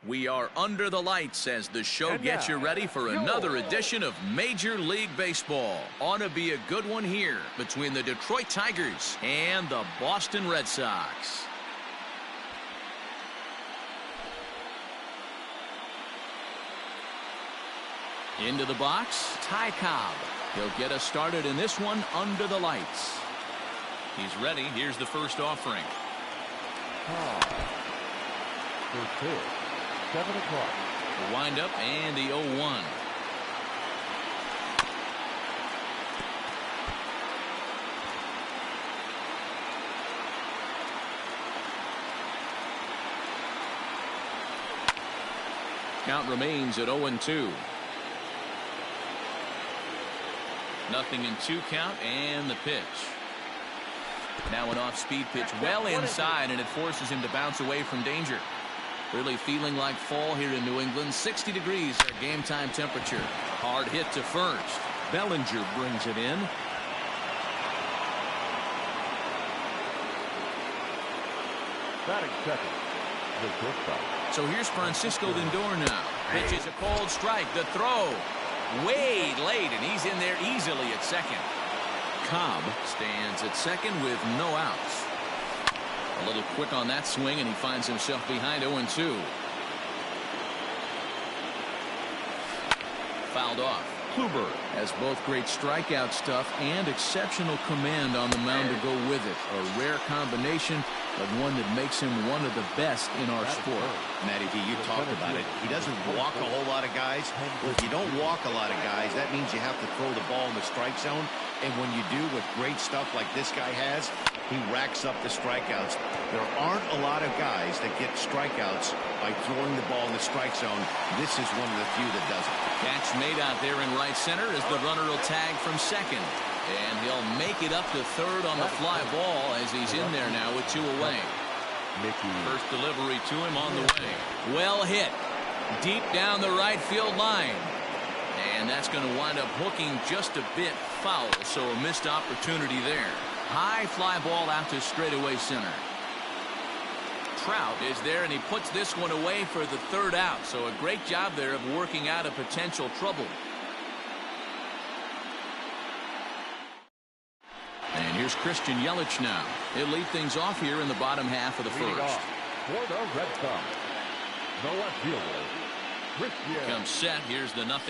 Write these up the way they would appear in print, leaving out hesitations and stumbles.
We are under the lights as the show gets you ready for another edition of Major League Baseball. Ought to be a good one here between the Detroit Tigers and the Boston Red Sox. Into the box, Ty Cobb. He'll get us started in this one under the lights. He's ready. Here's the first offering. For 2. 7 o'clock. The windup and the 0-1. Count remains at 0-2. Nothing in 2 count and the pitch. Now an off-speed pitch well inside, and it forces him to bounce away from danger. Really feeling like fall here in New England. 60 degrees, our game time temperature. Hard hit to first. Bellinger brings it in. Batting second, the shortstop. So here's Francisco Lindor now. Pitches a cold strike. The throw. Way late, and he's in there easily at second. Cobb stands at second with no outs. A little quick on that swing, and he finds himself behind 0-2. Fouled off. Kluber has both great strikeout stuff and exceptional command on the mound to go with it. A rare combination, but one that makes him one of the best in our sport. Matty V, you talked about it. He doesn't walk a whole lot of guys. Well, if you don't walk a lot of guys, that means you have to throw the ball in the strike zone. And when you do with great stuff like this guy has, he racks up the strikeouts. There aren't a lot of guys that get strikeouts by throwing the ball in the strike zone. This is one of the few that does it. Catch made out there in right center as the runner will tag from second. And he'll make it up to third on the fly ball as he's in there now with 2 away. First delivery to him on the way. Well hit. Deep down the right field line. And that's going to wind up hooking just a bit foul, so a missed opportunity there. High fly ball out to straightaway center. Trout is there, and he puts this one away for the third out. So a great job there of working out a potential trouble. And Here's Christian Yelich now. He'll lead things off here in the bottom half of the first. For the Red Sox, the left fielder, Christian. Comes set. Here's the 0-0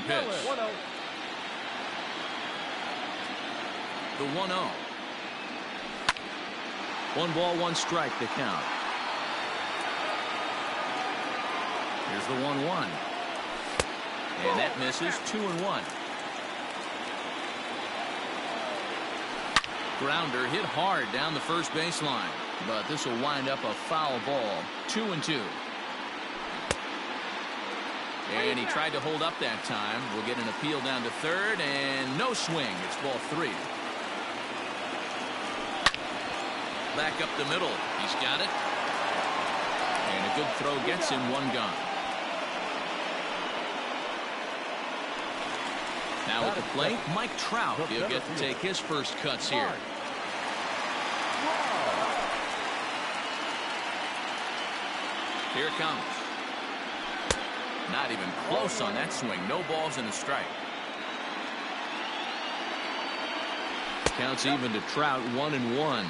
pitch. The 1-0. 1 ball, 1 strike to count. Here's the 1-1. And that misses. 2-1. Grounder hit hard down the first baseline, but this will wind up a foul ball. 2-2. And he tried to hold up that time. We'll get an appeal down to third, and no swing. It's ball 3. Back up the middle. He's got it. And a good throw gets him 1 gone. Now at the plate, Mike Trout. He'll get to take his first cuts here. Here it comes. Not even close on that swing. No balls and a strike. Counts even to Trout. 1-1.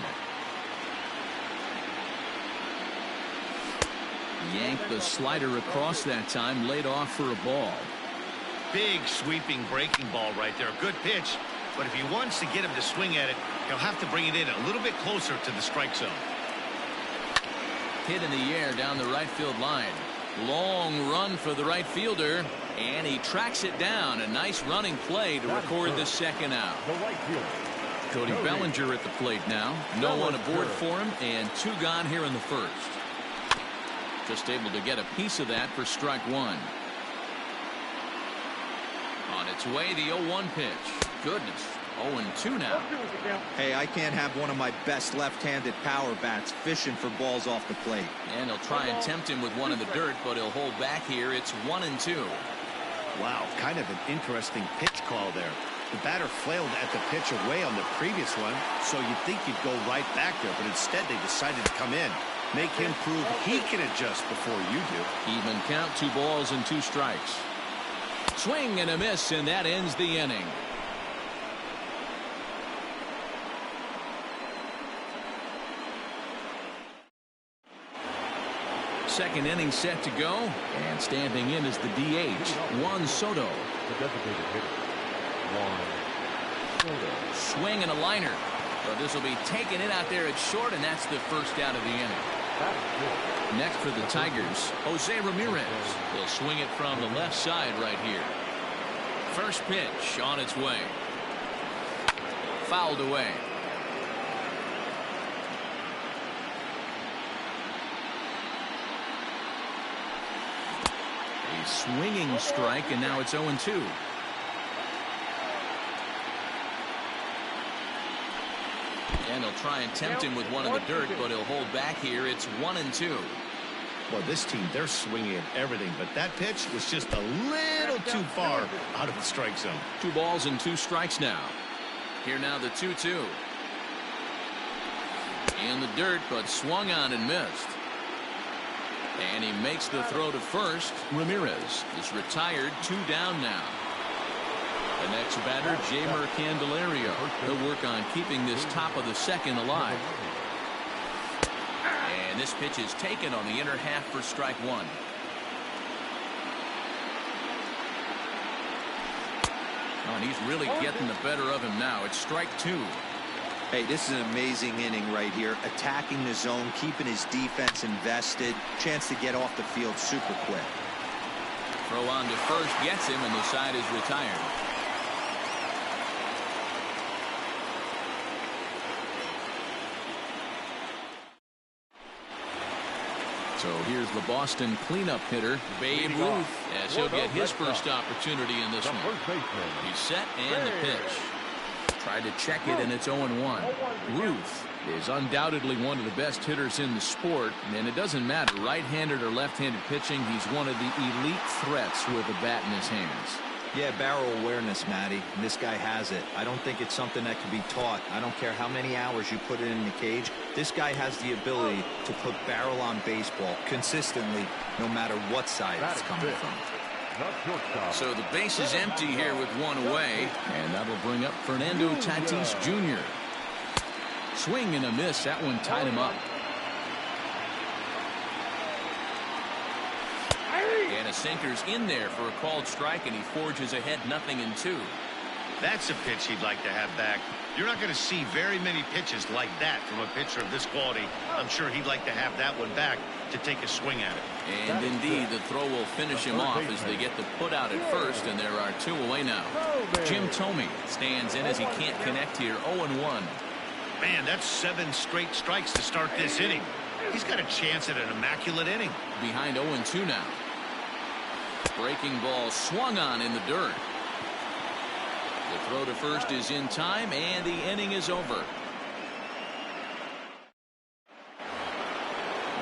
Yanked the slider across that time. Laid off for a ball. Big sweeping breaking ball right there. Good pitch. But if he wants to get him to swing at it, he'll have to bring it in a little bit closer to the strike zone. Hit in the air down the right field line. Long run for the right fielder, and he tracks it down. A nice running play to record the second out. Cody Bellinger at the plate now. No one aboard for him, and 2 gone here in the first. Just able to get a piece of that for strike 1. On its way, the 0-1 pitch. Goodness. 0-2 now. Hey, I can't have one of my best left-handed power bats fishing for balls off the plate. And he'll try and tempt him with one in the dirt, but he'll hold back here. It's 1-2. Wow, kind of an interesting pitch call there. The batter flailed at the pitch away on the previous one, so you'd think he'd go right back there, but instead they decided to come in. Make him prove he can adjust before you do. Even count. 2 balls and 2 strikes. Swing and a miss, and that ends the inning. Second inning set to go, and standing in is the DH, Juan Soto. The designated hitter, Juan Soto. Swing and a liner. But this will be taking it out there at short, and that's the first out of the inning. Next for the Tigers, Jose Ramirez. He'll swing it from the left side right here. First pitch on its way. Fouled away. A swinging strike, and now it's 0-2. And he'll try and tempt him with one in the dirt, but he'll hold back here. It's 1-2. Well, this team, they're swinging at everything, but that pitch was just a little too far out of the strike zone. 2 balls and 2 strikes now. Here now the 2-2. In the dirt, but swung on and missed. And he makes the throw to first. Ramirez is retired. 2 down now. The next batter, Jeimer Candelario. He'll work on keeping this top of the second alive. And this pitch is taken on the inner half for strike 1. Oh, and he's really getting the better of him now. It's strike 2. Hey, this is an amazing inning right here. Attacking the zone, keeping his defense invested. Chance to get off the field super quick. Throw on to first gets him, and the side is retired. So here's the Boston cleanup hitter, Babe Ruth, as he'll get his first opportunity in this one. He's set and the pitch. Tried to check it, and it's 0-1. Ruth is undoubtedly one of the best hitters in the sport, and it doesn't matter right-handed or left-handed pitching. He's one of the elite threats with a bat in his hands. Yeah, barrel awareness, Matty. And this guy has it. I don't think it's something that can be taught. I don't care how many hours you put it in the cage. This guy has the ability to put barrel on baseball consistently, no matter what side it's coming from. So the base is empty here with 1 away, and that'll bring up Fernando Tatis Jr. swing and a miss. That one tied him up. And a sinker's in there for a called strike, and he forges ahead 0-2. That's a pitch he'd like to have back. You're not going to see very many pitches like that from a pitcher of this quality. I'm sure he'd like to have that one back to take a swing at it. And indeed, the throw will finish him off as they get the put out at first, and there are 2 away now. Jim Thome stands in as he can't connect here. 0-1. Man, that's 7 straight strikes to start this inning. He's got a chance at an immaculate inning. Behind 0-2 now. Breaking ball swung on in the dirt. The throw to first is in time, and the inning is over.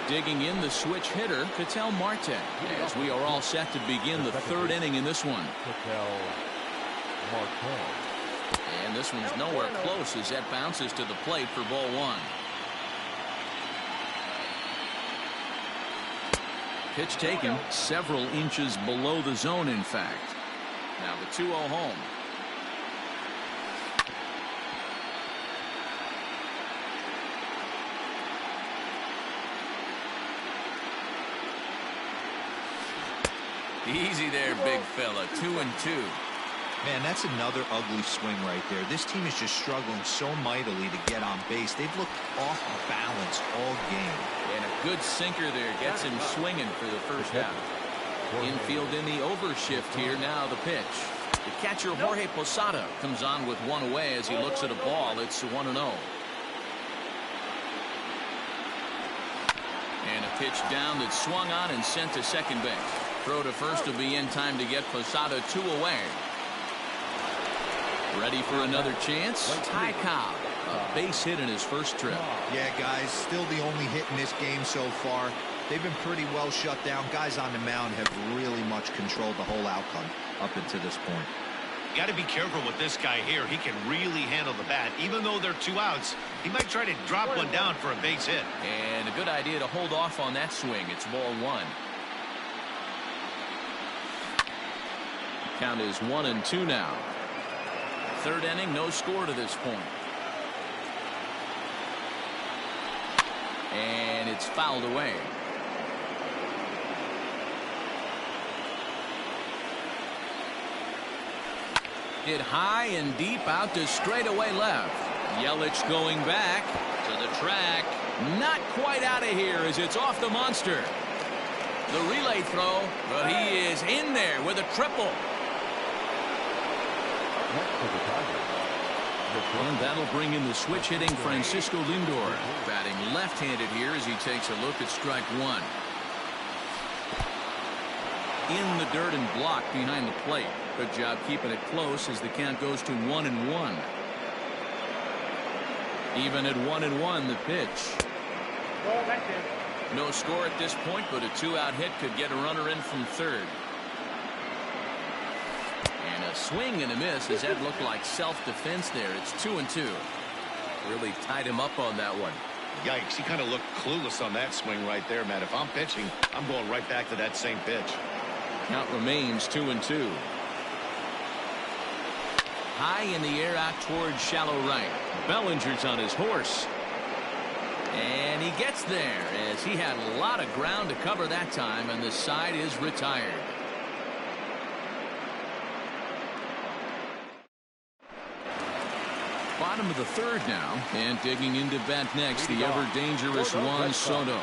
Digging in the switch hitter, Ketel Marte, as we are all set to begin the 3rd inning in this one. And this one's nowhere close as that bounces to the plate for ball 1. Pitch taken several inches below the zone, in fact. Now the 2-0 home. Easy there, big fella. 2-2. Man, that's another ugly swing right there. This team is just struggling so mightily to get on base. They've looked off balance all game. And a good sinker there gets him swinging for the first half. Infield in the overshift here. Now the pitch. The catcher, Jorge Posada, comes on with 1 away as he looks at a ball. It's 1-0. And a pitch down that's swung on and sent to second base. Throw to first will be in time to get Posada 2 away. Ready for another chance? Ty Cobb, a base hit in his first trip. Yeah, guys, still the only hit in this game so far. They've been pretty well shut down. Guys on the mound have really much controlled the whole outcome up until this point. You got to be careful with this guy here. He can really handle the bat. Even though they're 2 outs, he might try to drop one down for a base hit. And a good idea to hold off on that swing. It's ball 1. Count is 1-2 now. 3rd inning, no score to this point. And it's fouled away. Hit high and deep out to straightaway left. Yelich going back to the track. Not quite out of here as it's off the monster. The relay throw, but he is in there with a triple. And that'll bring in the switch hitting Francisco Lindor, batting left-handed here as he takes a look at strike 1. In the dirt and blocked behind the plate. Good job keeping it close as the count goes to 1-1. Even at 1-1, the pitch. No score at this point, but a 2-out hit could get a runner in from third. And a swing and a miss as that looked like self-defense there. It's 2-2. Really tied him up on that one. Yikes, he kind of looked clueless on that swing right there, Matt. If I'm pitching, I'm going right back to that same pitch. Count remains 2-2. High in the air out towards shallow right. Bellinger's on his horse. And he gets there as he had a lot of ground to cover that time, and the side is retired. Bottom of the 3rd now, and digging into bat next, the ever dangerous Juan Soto.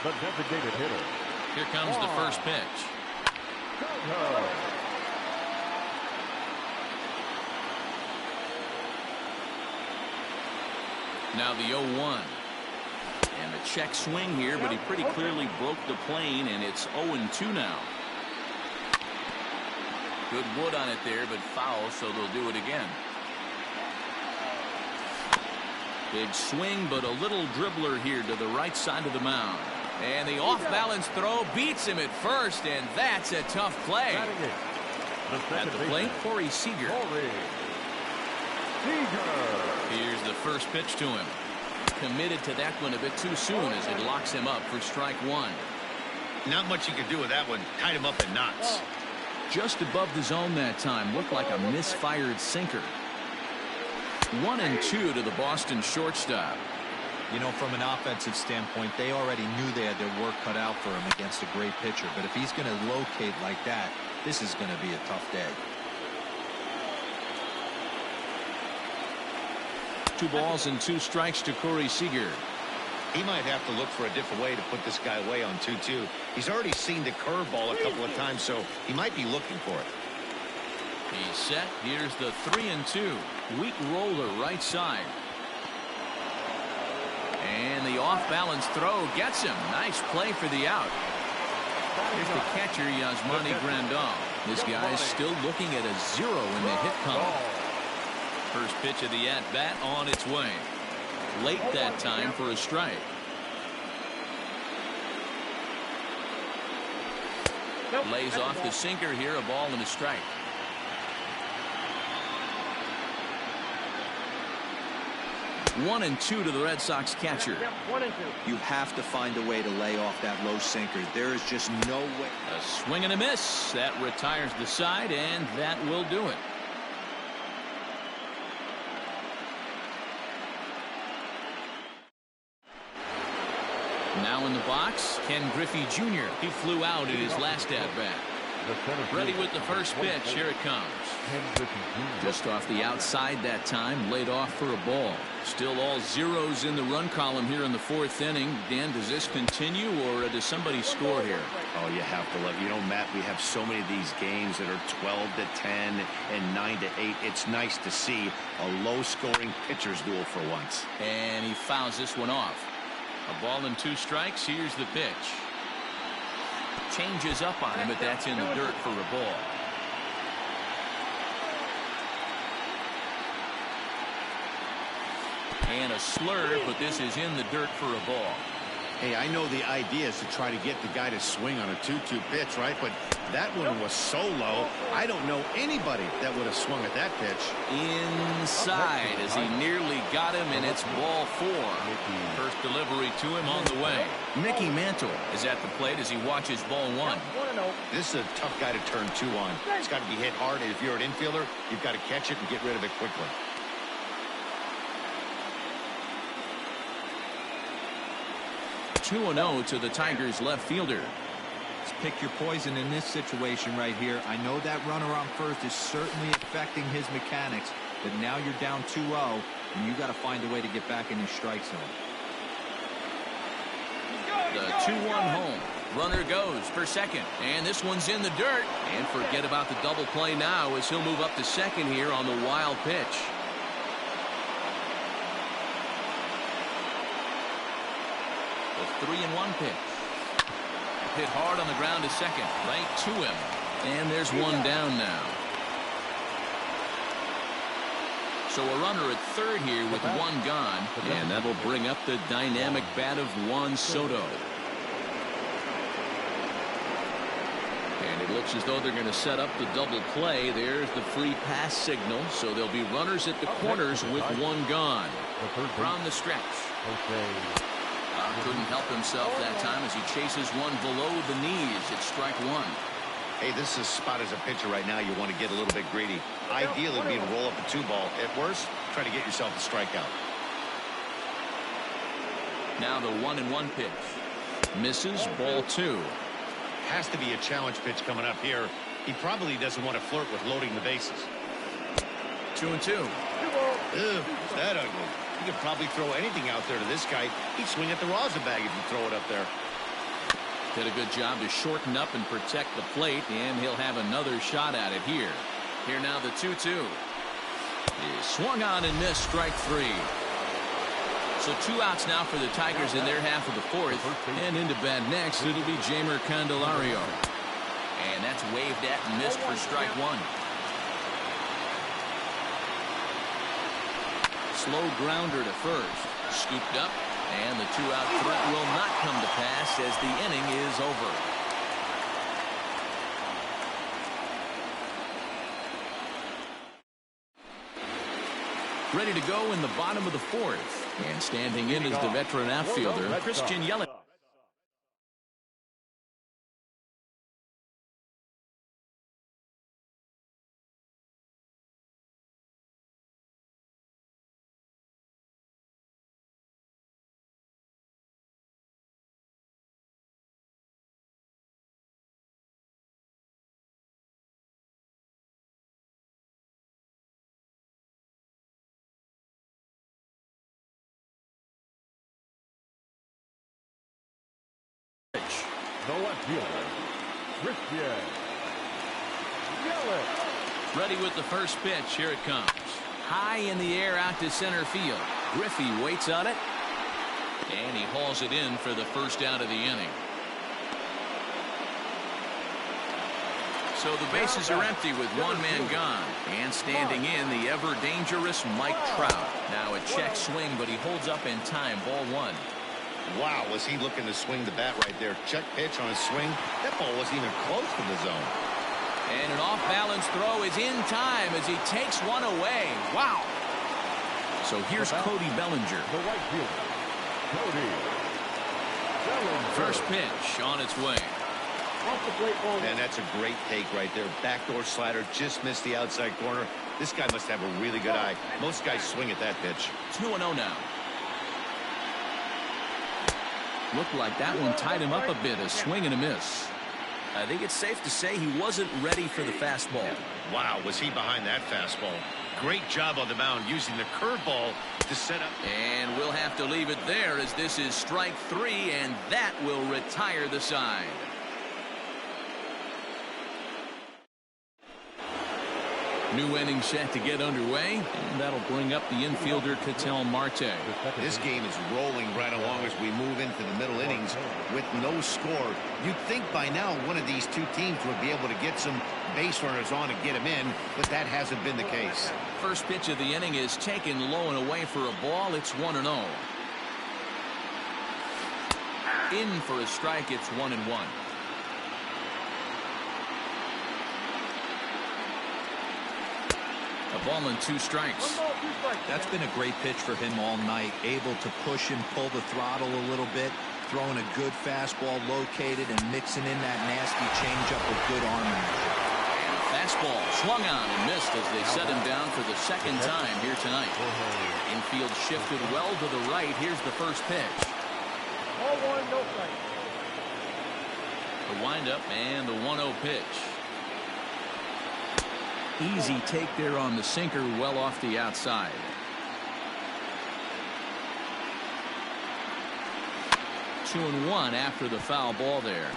The designated hitter. Here comes the first pitch. Now the 0-1. And a check swing here, but he pretty clearly broke the plane, and it's 0-2 now. Good wood on it there, but foul, so they'll do it again. Big swing, but a little dribbler here to the right side of the mound. And the off-balance throw beats him at first, and that's a tough play. At the plate, Corey Seager. Here's the first pitch to him. Committed to that one a bit too soon as it locks him up for strike 1. Not much you can do with that one. Tied him up in knots. Just above the zone that time. Looked like a misfired sinker. 1-2 to the Boston shortstop. You know, from an offensive standpoint, they already knew they had their work cut out for him against a great pitcher. But if he's going to locate like that, this is going to be a tough day. 2 balls and 2 strikes to Corey Seager. He might have to look for a different way to put this guy away on 2-2. He's already seen the curveball a couple of times, so he might be looking for it. He's set. Here's the 3-2. Weak roller right side. And the off-balance throw gets him. Nice play for the out. Here's the catcher, Yasmani Grandal. This guy's still looking at a 0 in the hit column. First pitch of the at-bat on its way. Late that time for a strike. Lays off the sinker here, a ball and a strike. One and 2 to the Red Sox catcher. You have to find a way to lay off that low sinker. There is just no way. A swing and a miss. That retires the side, and that will do it. Now in the box, Ken Griffey Jr. He flew out in his last at-bat. Ready with the first pitch. Here it comes. Just off the outside that time, laid off for a ball. Still all zeros in the run column here in the 4th inning. Dan, does this continue, or does somebody score here? Oh, you have to love. You know, Matt, we have so many of these games that are 12-10 and 9-8. It's nice to see a low-scoring pitcher's duel for once. And he fouls this one off. A ball and 2 strikes. Here's the pitch. Changes up on him, but that's in the dirt for a ball. And a slurve, but this is in the dirt for a ball. Hey, I know the idea is to try to get the guy to swing on a 2-2 pitch, right? But that one was so low, I don't know anybody that would have swung at that pitch. Inside as he nearly got him, and it's ball 4. First delivery to him on the way. Mickey Mantle is at the plate as he watches ball 1. This is a tough guy to turn 2 on. It's got to be hit hard, and if you're an infielder, you've got to catch it and get rid of it quickly. (2-0) to the Tigers left fielder. Let's pick your poison in this situation right here. I know that runner on first is certainly affecting his mechanics, but now you're down 2-0, and you got to find a way to get back in your strike zone. The 2-1 home. Runner goes for second, and this one's in the dirt. And forget about the double play now as he'll move up to second here on the wild pitch. The 3-1 pitch. Hit hard on the ground to second. Right to him. And there's one down now. So a runner at third here with one gone. And that'll bring up the dynamic bat of Juan Soto. And it looks as though they're going to set up the double play. There's the free pass signal. So there'll be runners at the corners with one gone. From the stretch. Couldn't help himself that time as he chases one below the knees. It's strike 1. Hey, this is a spot as a pitcher right now. You want to get a little bit greedy. Ideally, it'd be to roll up a 2-ball. At worst, try to get yourself a strikeout. Now the 1-1 pitch. Misses, ball 2. Has to be a challenge pitch coming up here. He probably doesn't want to flirt with loading the bases. 2-2. Ew, is that ugly? You could probably throw anything out there to this guy. He'd swing at the rosin bag if you throw it up there. Did a good job to shorten up and protect the plate, and he'll have another shot at it here. Here now the 2-2. He swung on and missed, strike 3. So 2 outs now for the Tigers in their half of the 4th. And into bat next, it'll be Jeimer Candelario. And that's waved at and missed for strike 1. Slow grounder to first. Scooped up, and the 2-out threat will not come to pass as the inning is over. Ready to go in the bottom of the 4th. And standing in is the veteran outfielder, Christian Yelich. fielder, Christian Yelich. Ready with the first pitch. Here it comes. High in the air out to center field. Griffey waits on it. And he hauls it in for the first out of the inning. So the bases are empty with one man gone. And standing in, the ever-dangerous Mike Trout. Now a check swing, but he holds up in time. Ball one. Wow, was he looking to swing the bat right there. Check pitch on a swing. That ball wasn't even close to the zone. And an off-balance throw is in time as he takes one away. Wow. So here's Cody Bellinger. The right fielder, Cody Bellinger. First pitch on its way. And that's a great take right there. Backdoor slider, just missed the outside corner. This guy must have a really good eye. Most guys swing at that pitch. 2-0 now. Looked like that one tied him up a bit. A swing and a miss. I think it's safe to say he wasn't ready for the fastball. Wow, was he behind that fastball. Great job on the mound using the curveball to set up. And we'll have to leave it there as this is strike three, and that will retire the side. New inning set to get underway, and that'll bring up the infielder Ketel Marte. This game is rolling right along as we move into the middle innings with no score. You'd think by now one of these two teams would be able to get some base runners on and get them in, but that hasn't been the case. First pitch of the inning is taken low and away for a ball. It's 1-0. In for a strike. It's 1-1. A ball and 2 strikes. That's been a great pitch for him all night. Able to push and pull the throttle a little bit. Throwing a good fastball located and mixing in that nasty changeup with good arm action. And a fastball swung on and missed as they set him down for the second time here tonight. Infield shifted well to the right. Here's the first pitch. Ball one, no strike. The windup and the 1-0 pitch. Easy take there on the sinker, well off the outside. Two and one after the foul ball there.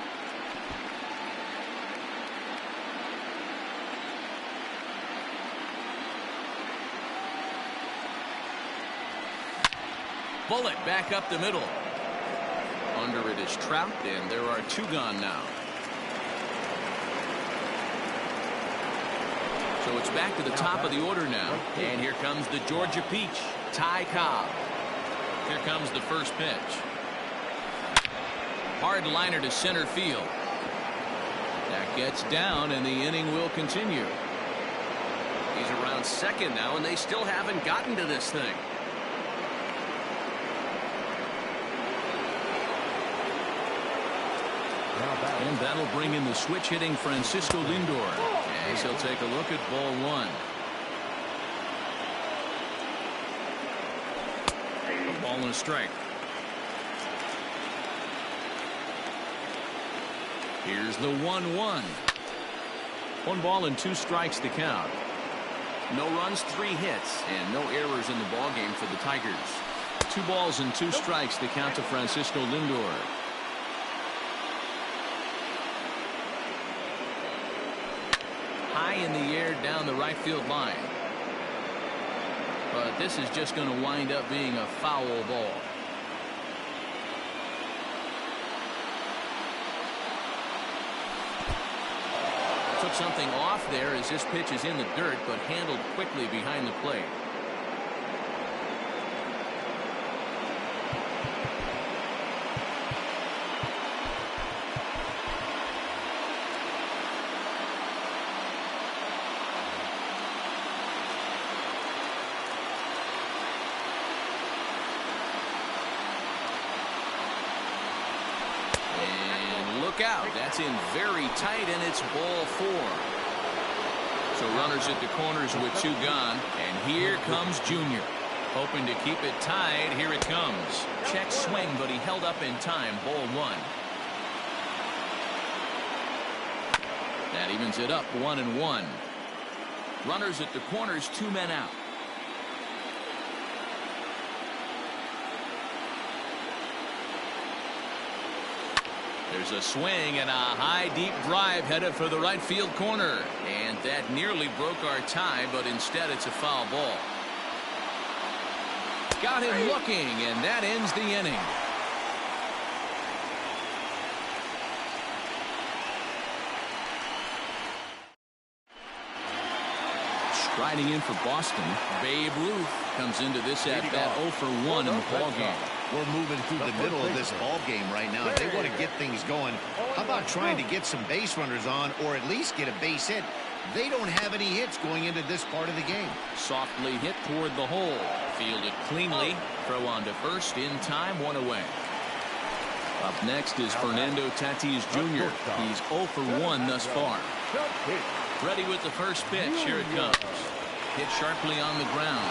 Bullet back up the middle. Under it is Trout, and there are 2 gone now. So it's back to the top of the order now. And here comes the Georgia Peach, Ty Cobb. Here comes the first pitch. Hard liner to center field. That gets down, and the inning will continue. He's around second now, and they still haven't gotten to this thing. And that'll bring in the switch hitting Francisco Lindor. As he'll take a look at ball one. A ball and a strike. Here's the 1-1. 1 ball and 2 strikes to count. No runs, 3 hits, and no errors in the ball game for the Tigers. 2 balls and 2 strikes to count to Francisco Lindor. High in the air down the right field line. But this is just going to wind up being a foul ball. Took something off there as this pitch is in the dirt, but handled quickly behind the plate. Out. That's in very tight, and it's ball 4. So runners at the corners with 2 gone, and here comes Junior. Hoping to keep it tied. Here it comes. Check swing, but he held up in time. Ball 1. That evens it up 1-1. Runners at the corners, 2 men out. There's a swing and a high deep drive headed for the right field corner, and that nearly broke our tie, but instead it's a foul ball. Got him looking, and that ends the inning. Riding in for Boston, Babe Ruth comes into this at bat 0 for 1 in the ball game. We're moving through the middle of this ball game right now. If they want to get things going, how about trying to get some base runners on, or at least get a base hit? They don't have any hits going into this part of the game. Softly hit toward the hole. Fielded cleanly. Throw on to first in time, 1 away. Up next is Fernando Tatis Jr. He's 0 for 1 thus far. Ready with the first pitch. Here it comes. Hit sharply on the ground.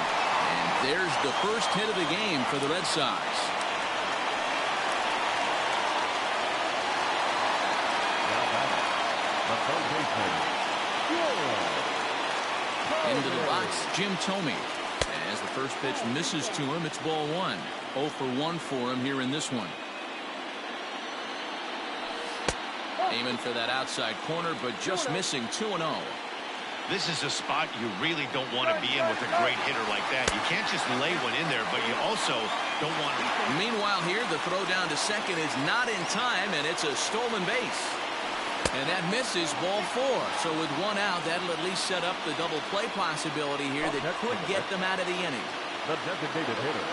And there's the first hit of the game for the Red Sox. Into the box, Jim Thome. As the first pitch misses to him, it's ball 1. 0 for 1 for him here in this one. Aiming for that outside corner, but just missing 2-0. This is a spot you really don't want to be in with a great hitter like that. You can't just lay one in there, but you also don't want to. Meanwhile here, the throw down to second is not in time, and it's a stolen base. And that misses ball 4. So with 1 out, that'll at least set up the double play possibility here that could get them out of the inning. The designated hitter.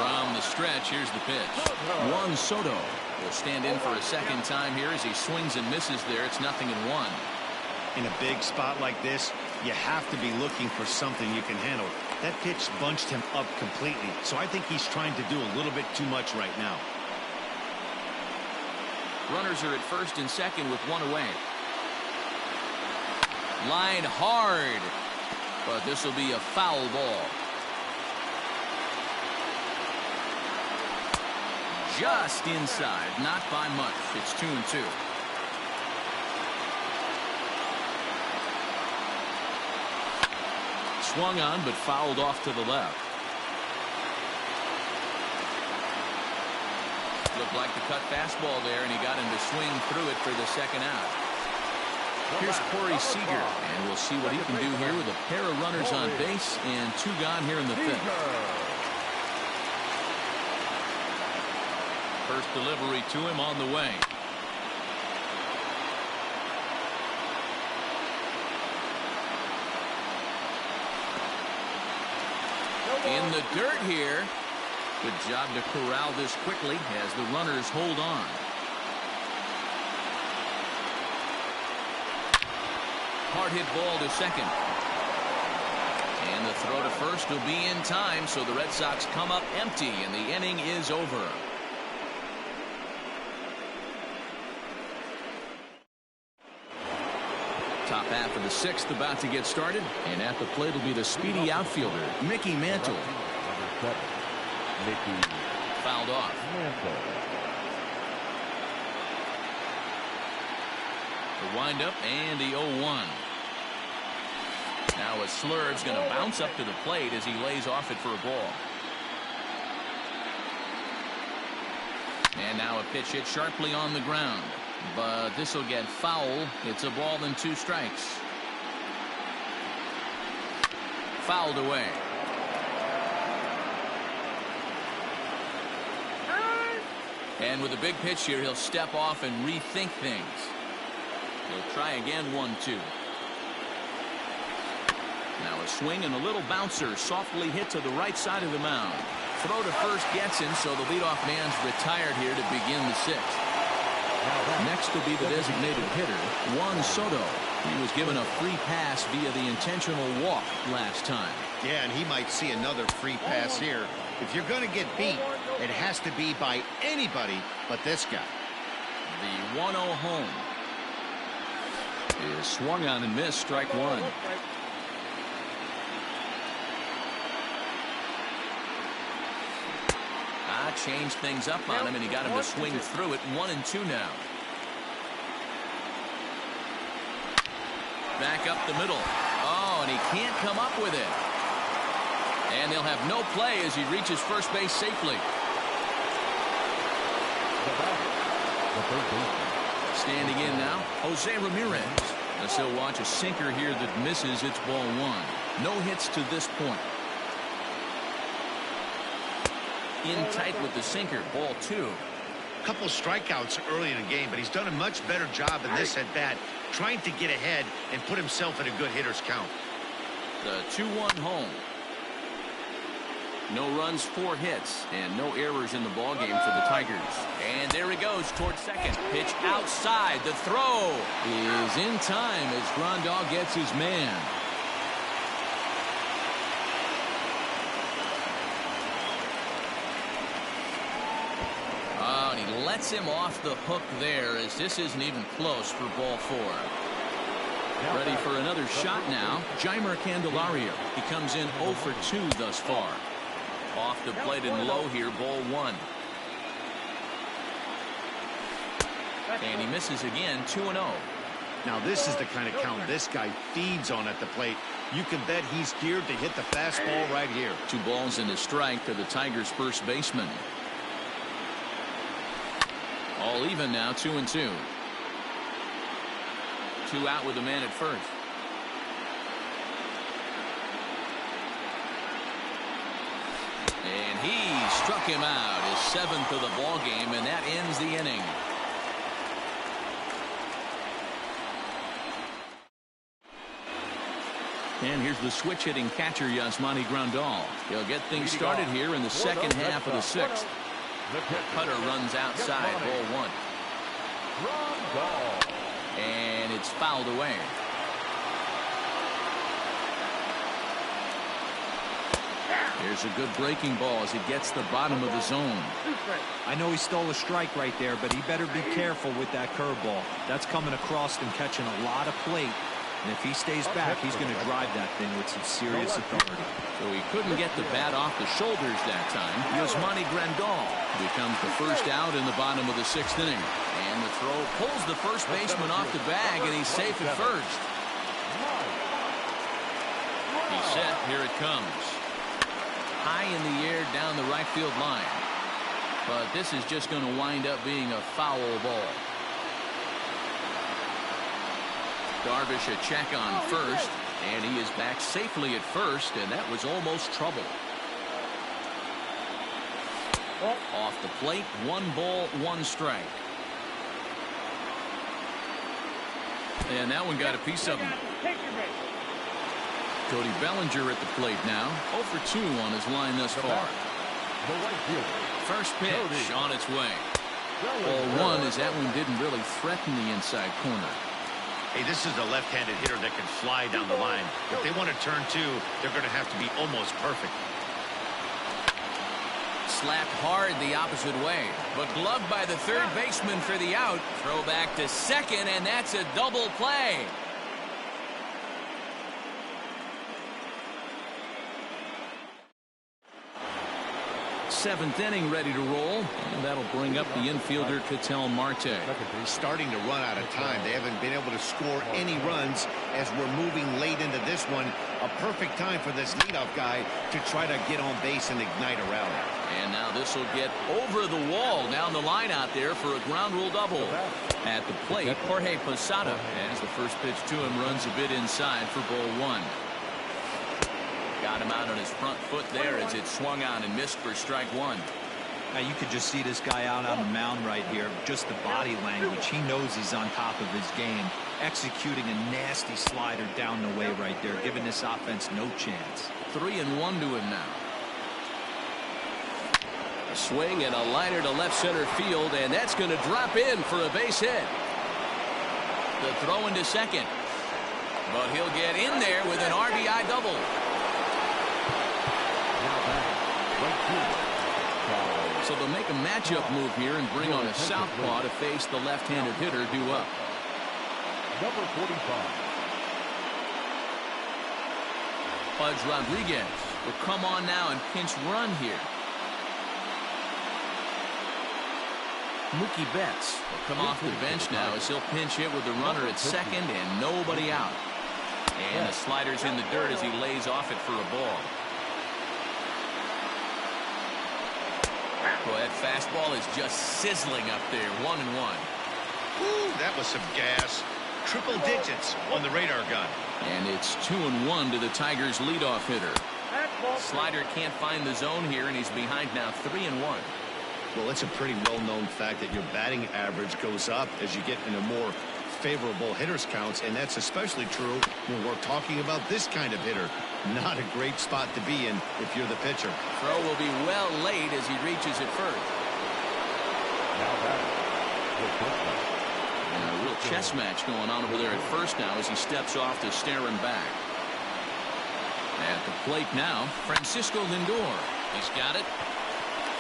From the stretch, here's the pitch. Juan Soto will stand in for a second time here as he swings and misses there. It's 0-1. In a big spot like this, you have to be looking for something you can handle. That pitch bunched him up completely, so I think he's trying to do a little bit too much right now. Runners are at first and second with 1 away. Line hard, but this will be a foul ball. Just inside, not by much. It's 2-2. Swung on, but fouled off to the left. Looked like the cut fastball there, and he got him to swing through it for the second out. Here's Corey Seager, and we'll see what he can do here with a pair of runners on base and 2 gone here in the 5th. First delivery to him on the way. In the dirt here. Good job to corral this quickly as the runners hold on. Hard hit ball to second. And the throw to first will be in time, so the Red Sox come up empty and the inning is over. Top half of the 6th about to get started, and at the plate will be the speedy outfielder Mickey Mantle. Mickey fouled off. Mantle. The windup and the 0-1. Now a Slurve's going to bounce up to the plate as he lays off it for a ball. And now a pitch hit sharply on the ground. But this will get foul. It's a ball and 2 strikes. Fouled away. And with a big pitch here, he'll step off and rethink things. He'll try again, 1-2. Now a swing and a little bouncer softly hit to the right side of the mound. Throw to first gets him, so the leadoff man's retired here to begin the 6th. Next will be the designated hitter, Juan Soto. He was given a free pass via the intentional walk last time. Yeah, and he might see another free pass here. If you're going to get beat, it has to be by anybody but this guy. The 1-0 home is swung on and missed, strike 1. Changed things up on him, and he got him to swing through it. 1-2 now. Back up the middle. Oh, and he can't come up with it. And they'll have no play as he reaches first base safely. the third baseman. Standing in now, Jose Ramirez. As he'll watch a sinker here that misses. It's ball one. No hits to this point. In tight with the sinker. Ball two. Couple strikeouts early in the game, but he's done a much better job in this at bat, trying to get ahead and put himself in a good hitter's count. The 2-1 home. No runs, 4 hits, and no errors in the ballgame for the Tigers. And there he goes towards second. Pitch outside. The throw is in time as Grandal gets his man. Oh, and he lets him off the hook there as this isn't even close for ball 4. Ready for another shot now. Jeimer Candelario. He comes in 0 for 2 thus far. Off the plate and low here, ball 1. And he misses again, 2-0. Now this is the kind of count this guy feeds on at the plate. You can bet he's geared to hit the fastball right here. 2 balls and a strike to the Tigers' first baseman. All even now, 2-2. 2 out with a man at first. And he struck him out, his 7th of the ball game, and that ends the inning. And here's the switch-hitting catcher, Yasmani Grandal. He'll get things started here in the second half of the 6th. Cutter runs outside, ball 1. And it's fouled away. Here's a good breaking ball as he gets the bottom of the zone. I know he stole a strike right there, but he better be careful with that curveball. That's coming across and catching a lot of plate. And if he stays back, he's going to drive that thing with some serious authority. So he couldn't get the bat off the shoulders that time. Yasmani Grandal becomes the first out in the bottom of the 6th inning. And the throw pulls the first baseman off the bag, and he's safe at first. He's set. Here it comes. High in the air down the right field line. But this is just going to wind up being a foul ball. Darvish a check on first, and he is back safely at first, and that was almost trouble. Off the plate, 1 ball, 1 strike. And that one got a piece of him. Cody Bellinger at the plate now. 0 for 2 on his line thus far. First pitch on its way. Ball 1 as that one didn't really threaten the inside corner. Hey, this is a left-handed hitter that can fly down the line. If they want to turn 2, they're going to have to be almost perfect. Slapped hard the opposite way, but gloved by the third baseman for the out. Throw back to second, and that's a double play. Seventh inning ready to roll, and that'll bring up the infielder Ketel Marte. He's starting to run out of time. They haven't been able to score any runs as we're moving late into this one. A perfect time for this leadoff guy to try to get on base and ignite a rally. And now this will get over the wall down the line out there for a ground rule double. At the plate, Jorge Posada, as the first pitch to him runs a bit inside for ball 1. Got him out on his front foot there as it swung on and missed for strike 1. Now you could just see this guy out on the mound right here. Just the body language. He knows he's on top of his game. Executing a nasty slider down the way right there, giving this offense no chance. 3-1 to him now. A swing and a liner to left center field, and that's going to drop in for a base hit. The throw into second. But he'll get in there with an RBI double. So they'll make a matchup move here and bring on a southpaw to face the left-handed hitter due up. Number 45. Pudge Rodriguez will come on now and pinch run here. Mookie Betts will come off the bench now as he'll pinch hit with the runner at second and nobody out. And the slider's in the dirt as he lays off it for a ball. Well, that fastball is just sizzling up there. 1-1. Woo, that was some gas. Triple digits on the radar gun. And it's 2-1 to the Tigers' leadoff hitter. Slider can't find the zone here, and he's behind now 3-1. Well, it's a pretty well-known fact that your batting average goes up as you get into more favorable hitters counts, and that's especially true when we're talking about this kind of hitter. Not a great spot to be in if you're the pitcher. Throw will be well late as he reaches it first. And a real chess match going on over there at first now as he steps off to stare him back. At the plate now, Francisco Lindor. He's got it.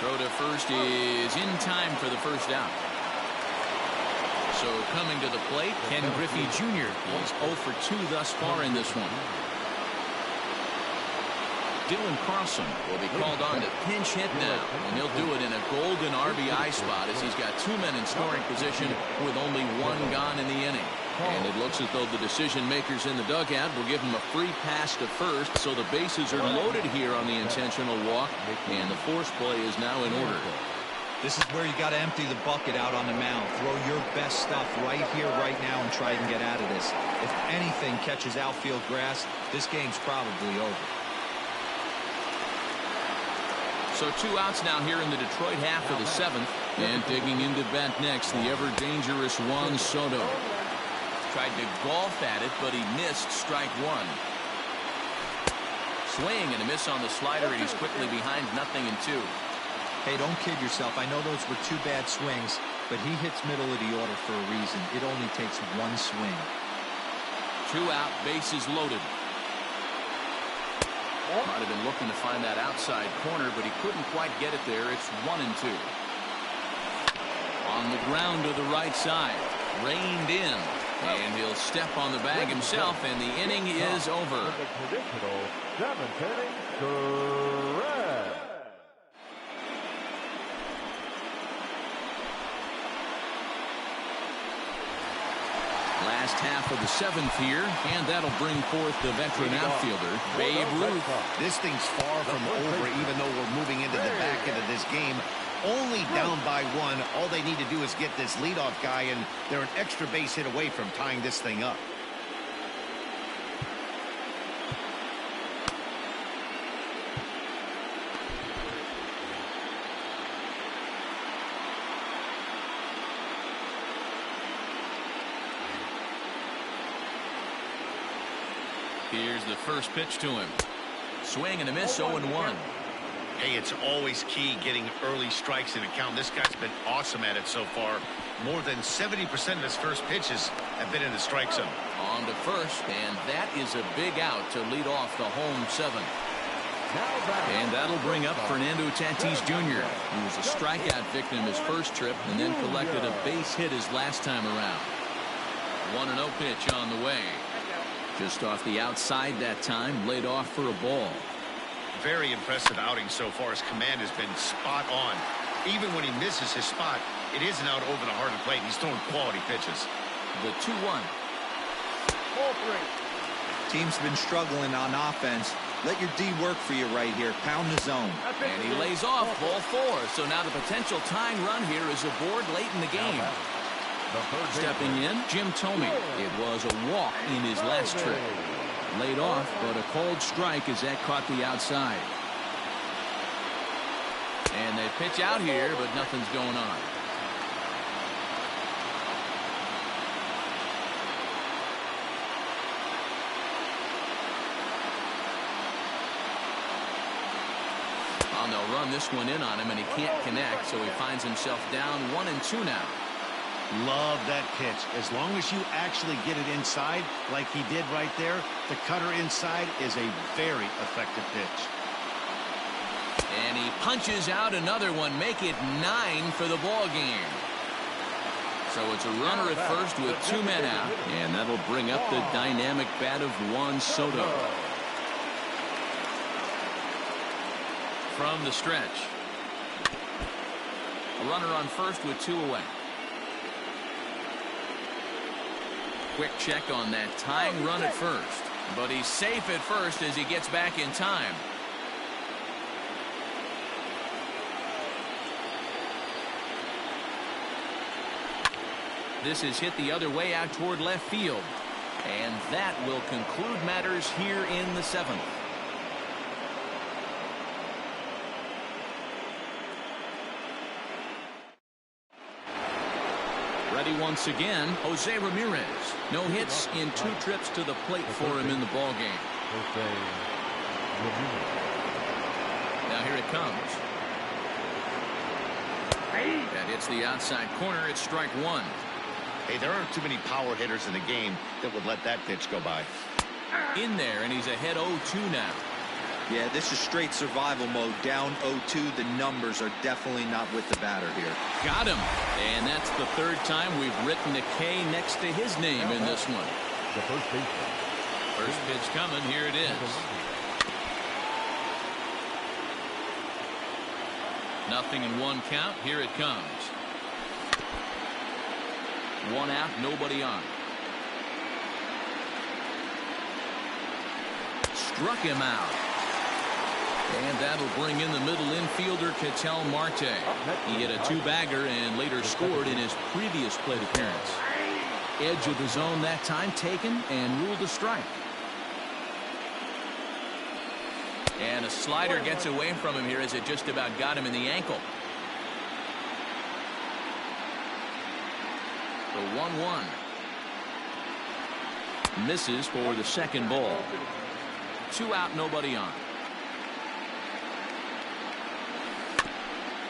Throw to first is in time for the first out. So coming to the plate, Ken Griffey Jr. He's 0 for 2 thus far in this one. Dylan Carlson will be called on to pinch hit now, and he'll do it in a golden RBI spot as he's got 2 men in scoring position with only 1 gone in the inning. And it looks as though the decision makers in the dugout will give him a free pass to first, so the bases are loaded here on the intentional walk, and the force play is now in order. This is where you got to empty the bucket out on the mound. Throw your best stuff right here, right now, and try and get out of this. If anything catches outfield grass, this game's probably over. So 2 outs now here in the Detroit half of the 7th. And digging into bat next, the ever-dangerous Juan Soto. Tried to golf at it, but he missed strike 1. Swing and a miss on the slider, and he's quickly behind 0-2. Hey, don't kid yourself. I know those were 2 bad swings, but he hits middle of the order for a reason. It only takes 1 swing. 2 out, bases loaded. Might have been looking to find that outside corner, but he couldn't quite get it there. It's 1-2. On the ground to the right side. Reined in. And he'll step on the bag himself, and the inning is over. Last half of the 7th here, and that'll bring forth the veteran outfielder, Babe Ruth. This thing's far from over, even though we're moving into the back end of this game. Only down by 1. All they need to do is get this leadoff guy, and they're an extra base hit away from tying this thing up. Here's the first pitch to him. Swing and a miss, 0-1. Hey, it's always key getting early strikes in a count. This guy's been awesome at it so far. More than 70% of his first pitches have been in the strike zone. On to first, and that is a big out to lead off the home 7th. And that'll bring up Fernando Tatis Jr., who was a strikeout victim his first trip and then collected a base hit his last time around. 1-0 pitch on the way. Just off the outside that time, laid off for a ball. Very impressive outing so far. His command has been spot on. Even when he misses his spot, it isn't out over the heart of the plate. He's throwing quality pitches. The 2-1. Team's been struggling on offense. Let your D work for you right here. Pound the zone. And he lays off ball 4. So now the potential tying run here is aboard late in the game. Stepping in, Jim Thome. It was a walk in his last trip. Laid off, but a cold strike as that caught the outside. And they pitch out here, but nothing's going on. Oh, they'll run this one in on him, and he can't connect, so he finds himself down 1-2 now. Love that pitch. As long as you actually get it inside, like he did right there, the cutter inside is a very effective pitch. And he punches out another one, make it 9 for the ball game. So it's a runner at first with 2 men out, and that'll bring up the dynamic bat of Juan Soto. From the stretch. A runner on first with 2 away. Quick check on that tying run at first, but he's safe at first as he gets back in time. this is hit the other way out toward left field. And that will conclude matters here in the 7th. Ready once again, Jose Ramirez. No hits in 2 trips to the plate for him in the ball game. Now here it comes. That hits the outside corner. It's strike 1. Hey, there aren't too many power hitters in the game that would let that pitch go by. In there, and he's ahead 0-2 now. Yeah, this is straight survival mode. Down 0-2. The numbers are definitely not with the batter here. Got him. And that's the 3rd time we've written a K next to his name in this one. The first baseman. First pitch coming. Here it is. Nothing in 1 count. Here it comes. 1 out, nobody on. Struck him out. And that'll bring in the middle infielder, Ketel Marte. He hit a 2-bagger and later scored in his previous plate appearance. Edge of the zone that time taken and ruled a strike. And a slider gets away from him here as it just about got him in the ankle. The 1-1. Misses for the 2nd ball. 2 out, nobody on.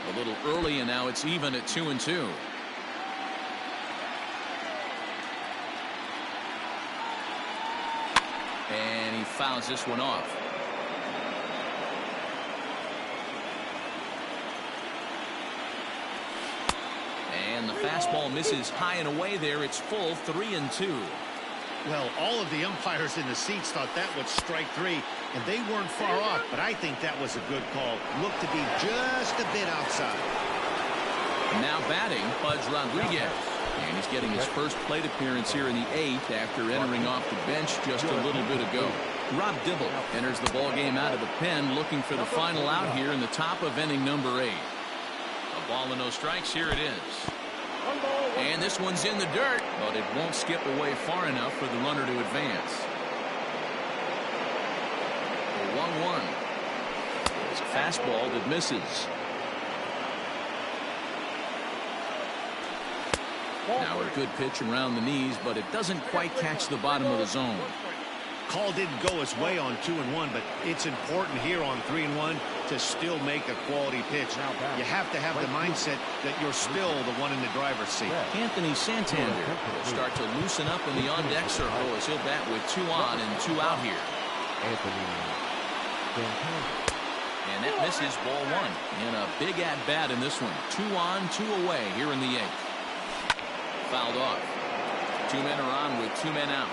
A little early, and now it's even at 2-2. And he fouls this one off. And the fastball misses high and away there. It's full, 3-2. Well, all of the umpires in the seats thought that was strike 3, and they weren't far off, but I think that was a good call. Looked to be just a bit outside. Now batting, Pudge Rodriguez. And he's getting his first plate appearance here in the 8th after entering off the bench just a little bit ago. Rob Dibble enters the ball game out of the pen, looking for the final out here in the top of inning number 8. A ball and no strikes. Here it is. And this one's in the dirt, but it won't skip away far enough for the runner to advance. The 1-1. It's a fastball that misses. Now a good pitch around the knees, but it doesn't quite catch the bottom of the zone. Call didn't go his way on 2-1, but it's important here on 3-1 to still make a quality pitch. You have to have the mindset that you're still the one in the driver's seat. Anthony Santander will start to loosen up in the on-deck circle as he'll bat with 2 on and 2 out here. And that misses ball 1. And a big at-bat in this one. 2 on, 2 away here in the 8th. Fouled off. 2 men are on with 2 men out.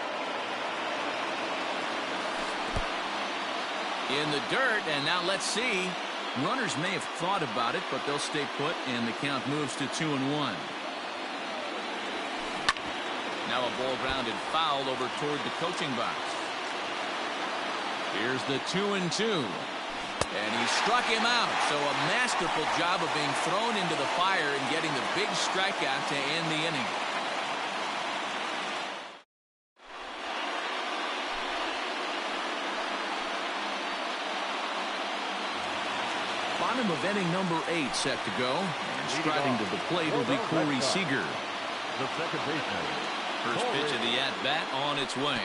In the dirt, and now let's see. Runners may have thought about it, but they'll stay put, and the count moves to 2-1. Now a ball grounded foul over toward the coaching box. Here's the 2-2. And he struck him out. So a masterful job of being thrown into the fire and getting the big strikeout to end the inning. Bottom of inning number 8 set to go. And striding to the plate will be Corey Seager. The second baseman. First pitch of the at-bat on its way.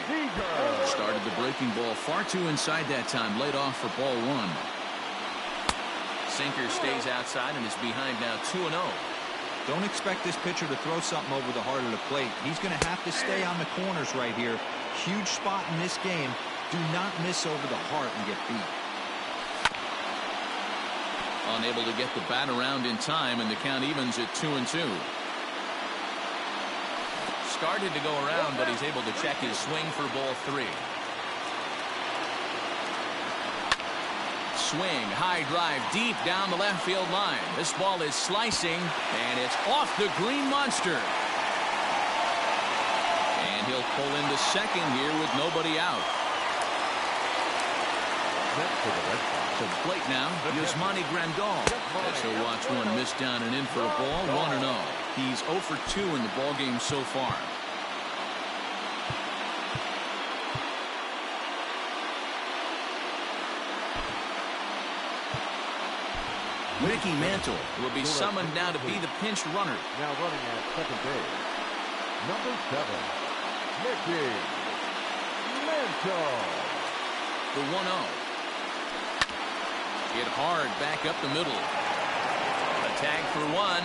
Started the breaking ball far too inside that time. Laid off for ball 1. Sinker stays outside and is behind now 2-0. Don't expect this pitcher to throw something over the heart of the plate. He's going to have to stay on the corners right here. Huge spot in this game. Do not miss over the heart and get beat. Unable to get the bat around in time, and the count evens at 2-2. Started to go around, but he's able to check his swing for ball 3. Swing, high drive, deep down the left field line. This ball is slicing, and it's off the green monster. And he'll pull into second here with nobody out. To the plate now, Yasmani Grandal. As he'll watch one miss down and in for a ball, 1-0. He's 0 for 2 in the ballgame so far. Mickey Mantle will be summoned now to be the pinch runner. Now running at second base, number 7, Mickey Mantle. The 1-0. Hit hard back up the middle. A tag for 1.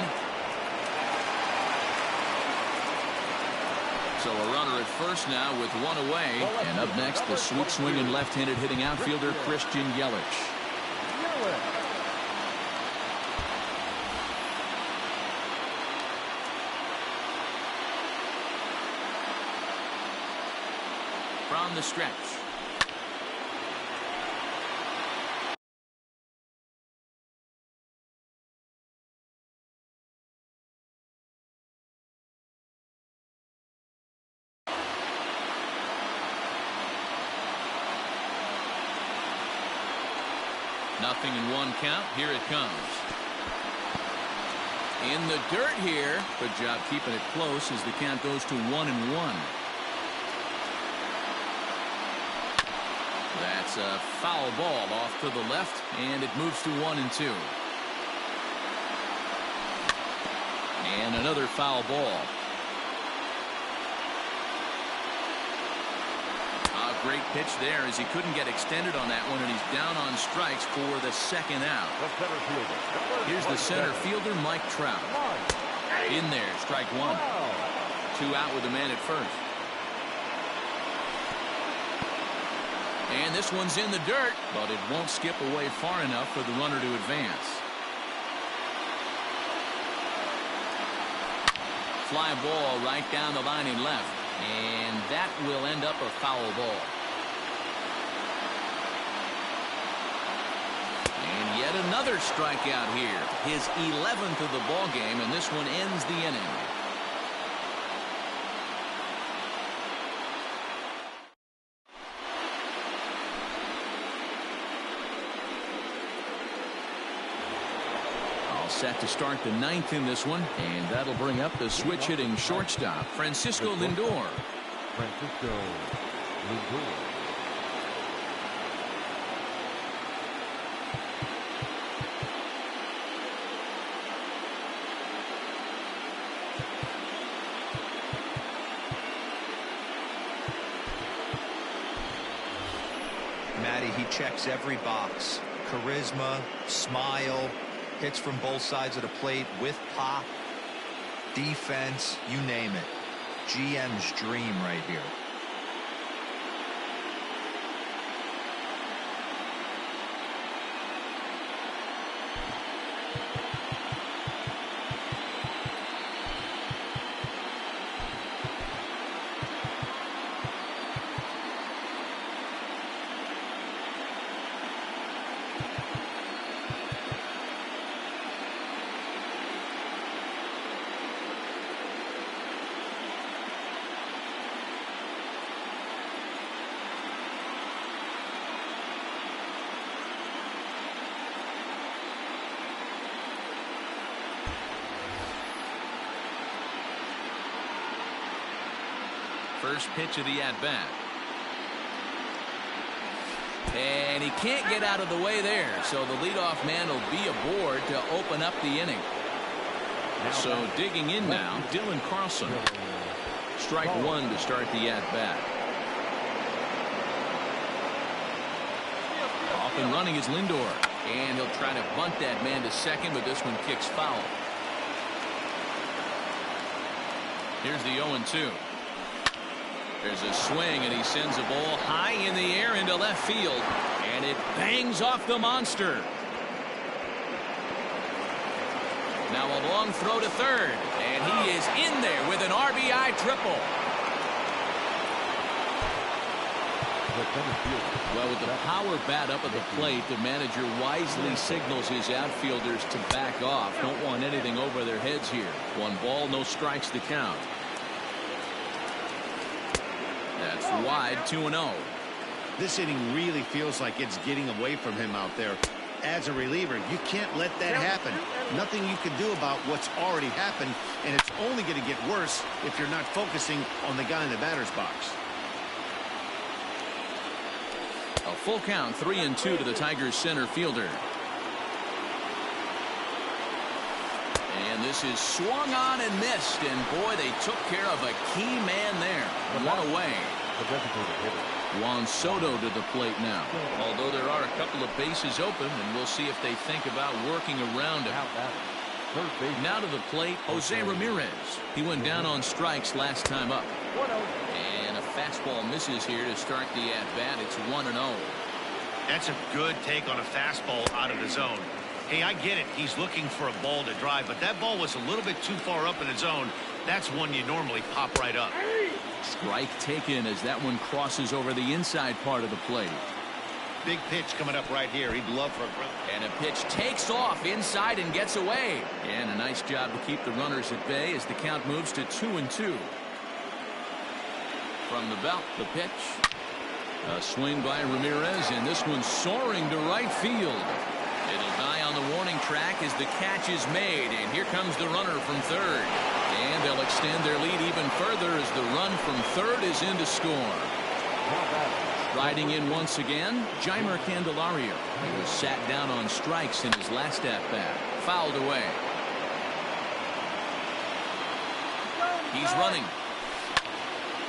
So a runner at first now with 1 away. And up next, the sweet swinging left-handed hitting outfielder Christian Yelich. From the stretch. Nothing in 1 count. Here it comes. In the dirt here. Good job keeping it close as the count goes to 1-1. That's a foul ball off to the left, and it moves to 1-2. And another foul ball. A great pitch there as he couldn't get extended on that one, and he's down on strikes for the 2nd out. Here's the center fielder, Mike Trout. In there, strike 1. 2 out with a man at first. And this one's in the dirt, but it won't skip away far enough for the runner to advance. Fly ball right down the line in left. And that will end up a foul ball. And yet another strikeout here. His 11th of the ball game, and this one ends the inning. Set to start the 9th in this one, and that'll bring up the switch hitting shortstop Francisco Lindor. Francisco Lindor. Matty, he checks every box. Charisma, smile, hits from both sides of the plate with pop, defense, you name it. GM's dream right here. First pitch of the at-bat. And he can't get out of the way there, so the leadoff man will be aboard to open up the inning. So digging in now, Dylan Carlson. Strike 1 to start the at-bat. Off and running is Lindor, and he'll try to bunt that man to second, but this one kicks foul. Here's the 0-2. There's a swing, and he sends a ball high in the air into left field, and it bangs off the monster. Now a long throw to third, and he is in there with an RBI triple. Well, with the power bat up at the plate, the manager wisely signals his outfielders to back off. Don't want anything over their heads here. 1 ball, no strikes to count. That's wide, 2-0. This inning really feels like it's getting away from him out there. as a reliever, you can't let that happen. Nothing you can do about what's already happened, and it's only going to get worse if you're not focusing on the guy in the batter's box. A full count, 3-2 to the Tigers center fielder. And this is swung on and missed, and boy, they took care of a key man there. One away. Juan Soto to the plate now. Although there are a couple of bases open, and we'll see if they think about working around him. Now to the plate, Jose Ramirez. He went down on strikes last time up. And a fastball misses here to start the at-bat. It's 1-0. That's a good take on a fastball out of the zone. Hey, I get it. He's looking for a ball to drive, but that ball was a little bit too far up in the zone. That's one you normally pop right up. Strike taken as that one crosses over the inside part of the plate. Big pitch coming up right here. He'd love for a ground. And a pitch takes off inside and gets away. And a nice job to keep the runners at bay as the count moves to 2-2. From the belt, the pitch. A swing by Ramirez, and this one's soaring to right field. It'll die on the warning track as the catch is made, and here comes the runner from third. And they'll extend their lead even further as the run from third is in to score. Riding in once again, Jeimer Candelario. He was sat down on strikes in his last at-bat. Fouled away. He's running.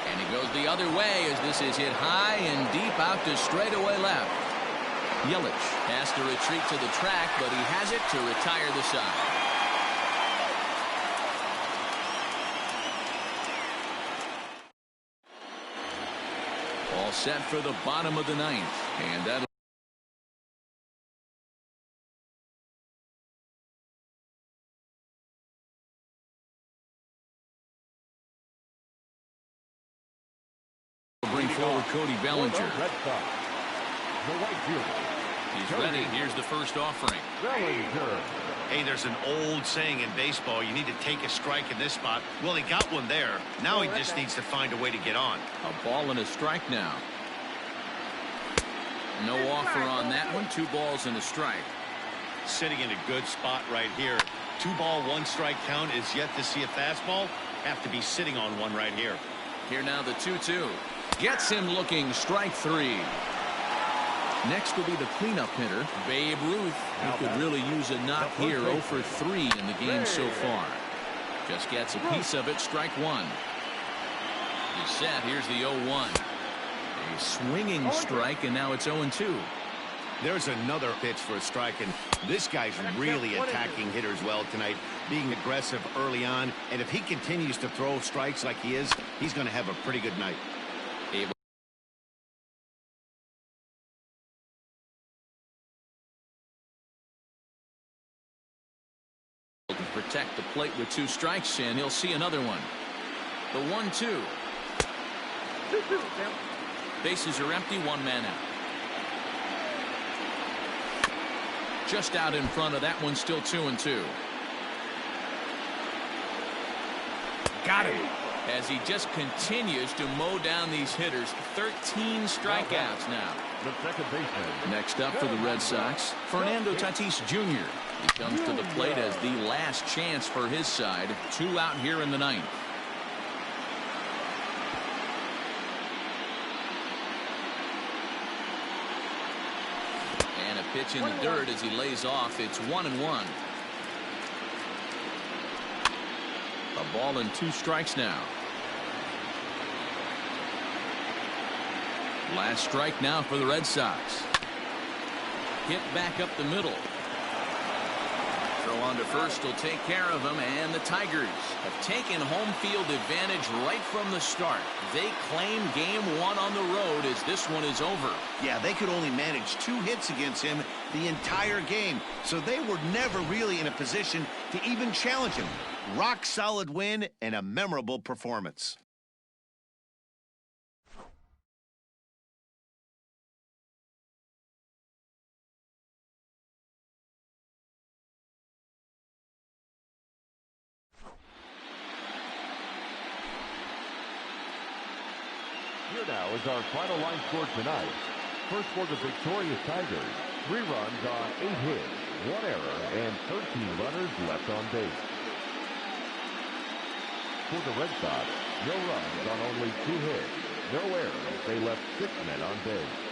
And he goes the other way as this is hit high and deep out to straightaway left. Yelich has to retreat to the track, but he has it to retire the side. All set for the bottom of the ninth, and that'll bring forward Cody Bellinger. He's ready. Here's the first offering. Hey, there's an old saying in baseball, you need to take a strike in this spot. Well, he got one there. Now he just needs to find a way to get on. A ball and a strike now. No offer on that one. 2 balls and a strike. Sitting in a good spot right here. 2-ball, 1-strike count is yet to see a fastball. Have to be sitting on one right here. Here now the 2-2. Gets him looking. Strike 3. Next will be the cleanup hitter, Babe Ruth. He could really use a knock here. 0 for 3 in the game so far. Just gets a piece of it. Strike 1. He's set. Here's the 0-1. A swinging strike, and now it's 0-2. There's another pitch for a strike, and this guy's really attacking hitters well tonight, being aggressive early on. And if he continues to throw strikes like he is, he's going to have a pretty good night. Able to protect the plate with 2 strikes, and he'll see another one. The 1-2. Bases are empty, 1 man out. Just out in front of that one, still 2-2. Got him. As he just continues to mow down these hitters. 13 strikeouts now. Next up for the Red Sox, Fernando Tatis Jr. He comes to the plate as the last chance for his side. 2 out here in the ninth. And a pitch in the dirt as he lays off. It's 1-1. A ball and 2 strikes now. Last strike now for the Red Sox. Hit back up the middle. Throw on to first will take care of him, and the Tigers have taken home field advantage right from the start. They claim game 1 on the road as this one is over. Yeah, they could only manage 2 hits against him the entire game, so they were never really in a position to even challenge him. Rock solid win and a memorable performance. Here now is our final line score tonight. First for the victorious Tigers, 3 runs on 8 hits, 1 error, and 13 runners left on base. For the Red Sox, no runs on only 2 hits, no errors. They left 6 men on base.